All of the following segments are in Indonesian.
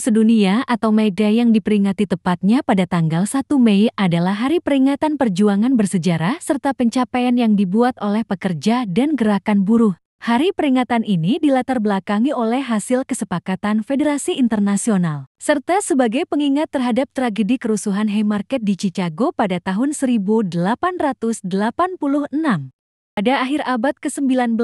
sedunia atau May Day yang diperingati tepatnya pada tanggal 1 Mei adalah hari peringatan perjuangan bersejarah serta pencapaian yang dibuat oleh pekerja dan gerakan buruh. Hari peringatan ini dilatar belakangi oleh hasil kesepakatan Federasi Internasional, serta sebagai pengingat terhadap tragedi kerusuhan Haymarket di Chicago pada tahun 1886. Pada akhir abad ke-19,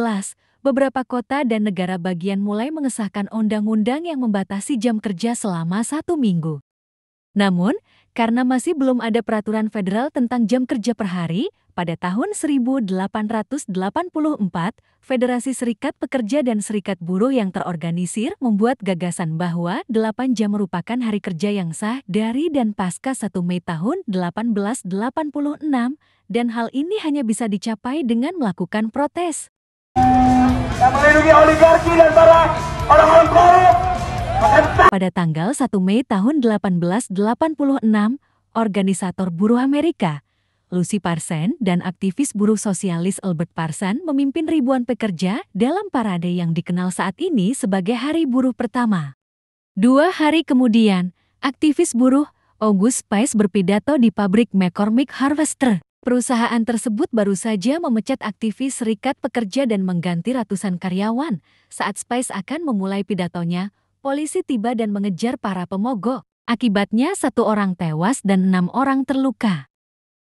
beberapa kota dan negara bagian mulai mengesahkan undang-undang yang membatasi jam kerja selama 1 minggu. Namun, karena masih belum ada peraturan federal tentang jam kerja per hari, pada tahun 1884, Federasi Serikat Pekerja dan Serikat Buruh yang terorganisir membuat gagasan bahwa 8 jam merupakan hari kerja yang sah dari dan pasca 1 Mei tahun 1886, dan hal ini hanya bisa dicapai dengan melakukan protes. Yang melindungi oligarki dan para orang-orang korup. Pada tanggal 1 Mei tahun 1886, organisator buruh Amerika, Lucy Parson, dan aktivis buruh sosialis Albert Parson memimpin ribuan pekerja dalam parade yang dikenal saat ini sebagai Hari Buruh Pertama. 2 hari kemudian, aktivis buruh August Spice berpidato di pabrik McCormick Harvester. Perusahaan tersebut baru saja memecat aktivis serikat pekerja dan mengganti ratusan karyawan. Saat Spice akan memulai pidatonya, polisi tiba dan mengejar para pemogok. Akibatnya 1 orang tewas dan 6 orang terluka.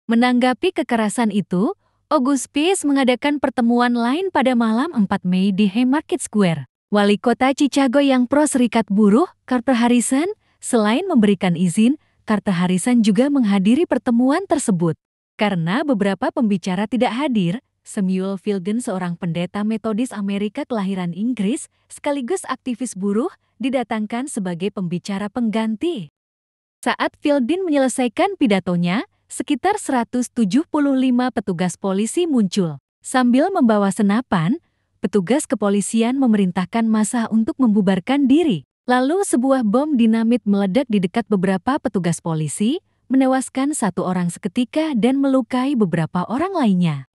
Menanggapi kekerasan itu, August Spice mengadakan pertemuan lain pada malam 4 Mei di Haymarket Square. Wali kota Chicago yang pro-serikat buruh, Carter Harrison, selain memberikan izin, Carter Harrison juga menghadiri pertemuan tersebut. Karena beberapa pembicara tidak hadir, Samuel Fielding, seorang pendeta Metodis Amerika kelahiran Inggris, sekaligus aktivis buruh, didatangkan sebagai pembicara pengganti. Saat Fielding menyelesaikan pidatonya, sekitar 175 petugas polisi muncul. Sambil membawa senapan, petugas kepolisian memerintahkan massa untuk membubarkan diri. Lalu sebuah bom dinamit meledak di dekat beberapa petugas polisi, menewaskan 1 orang seketika dan melukai beberapa orang lainnya.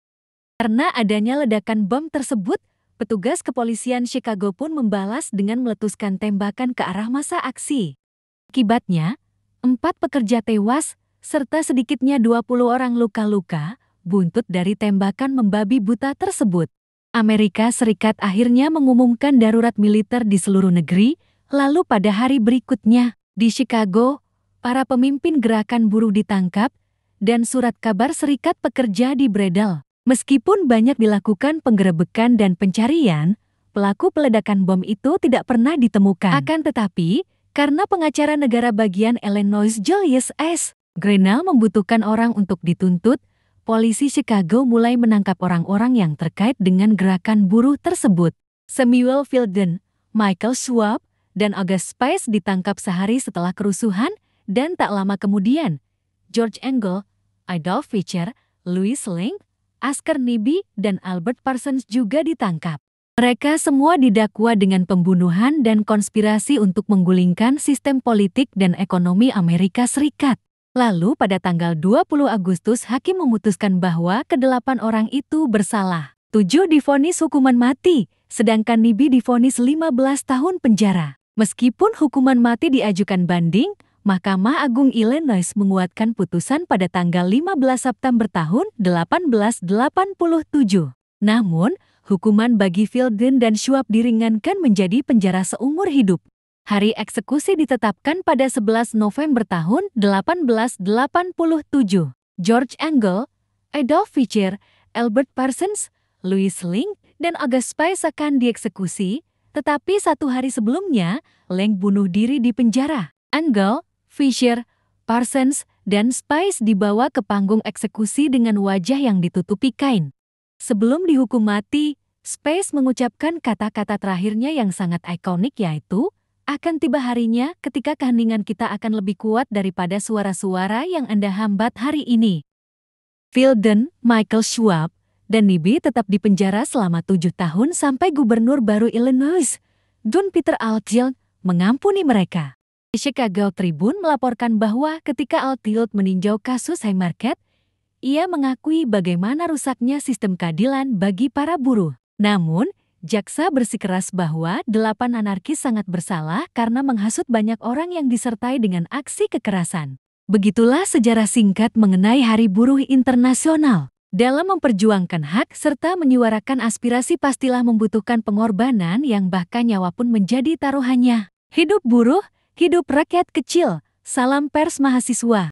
Karena adanya ledakan bom tersebut, petugas kepolisian Chicago pun membalas dengan meletuskan tembakan ke arah massa aksi. Akibatnya, 4 pekerja tewas, serta sedikitnya 20 orang luka-luka, buntut dari tembakan membabi buta tersebut. Amerika Serikat akhirnya mengumumkan darurat militer di seluruh negeri, lalu pada hari berikutnya, di Chicago, para pemimpin gerakan buruh ditangkap, dan surat kabar Serikat Pekerja dibredel. Meskipun banyak dilakukan penggerebekan dan pencarian, pelaku peledakan bom itu tidak pernah ditemukan. Akan tetapi, karena pengacara negara bagian Illinois Julius S. Grinnell membutuhkan orang untuk dituntut, polisi Chicago mulai menangkap orang-orang yang terkait dengan gerakan buruh tersebut. Samuel Fielding, Michael Schwab, dan August Spice ditangkap sehari setelah kerusuhan, dan tak lama kemudian, George Engel, Adolf Fischer, Louis Link, Oscar Nibby, dan Albert Parsons juga ditangkap. Mereka semua didakwa dengan pembunuhan dan konspirasi untuk menggulingkan sistem politik dan ekonomi Amerika Serikat. Lalu pada tanggal 20 Agustus hakim memutuskan bahwa ke-8 orang itu bersalah. 7 divonis hukuman mati, sedangkan Nibby divonis 15 tahun penjara. Meskipun hukuman mati diajukan banding, Mahkamah Agung Illinois menguatkan putusan pada tanggal 15 September tahun 1887. Namun, hukuman bagi Fielding dan Schwab diringankan menjadi penjara seumur hidup. Hari eksekusi ditetapkan pada 11 November tahun 1887. George Engel, Adolf Fischer, Albert Parsons, Louis Link, dan August Spice akan dieksekusi, tetapi 1 hari sebelumnya, Link bunuh diri di penjara. Engel, Fischer, Parsons, dan Spice dibawa ke panggung eksekusi dengan wajah yang ditutupi kain. Sebelum dihukum mati, Spice mengucapkan kata-kata terakhirnya yang sangat ikonik, yaitu, "Akan tiba harinya ketika keheningan kita akan lebih kuat daripada suara-suara yang Anda hambat hari ini." Fielding, Michael Schwab, dan Nibby tetap dipenjara selama 7 tahun sampai gubernur baru Illinois, John Peter Altgeld, mengampuni mereka. Chicago Tribune melaporkan bahwa ketika Altgeld meninjau kasus Haymarket, ia mengakui bagaimana rusaknya sistem keadilan bagi para buruh. Namun, Jaksa bersikeras bahwa 8 anarkis sangat bersalah karena menghasut banyak orang yang disertai dengan aksi kekerasan. Begitulah sejarah singkat mengenai Hari Buruh Internasional. Dalam memperjuangkan hak serta menyuarakan aspirasi pastilah membutuhkan pengorbanan yang bahkan nyawa pun menjadi taruhannya. Hidup buruh, hidup rakyat kecil. Salam pers mahasiswa.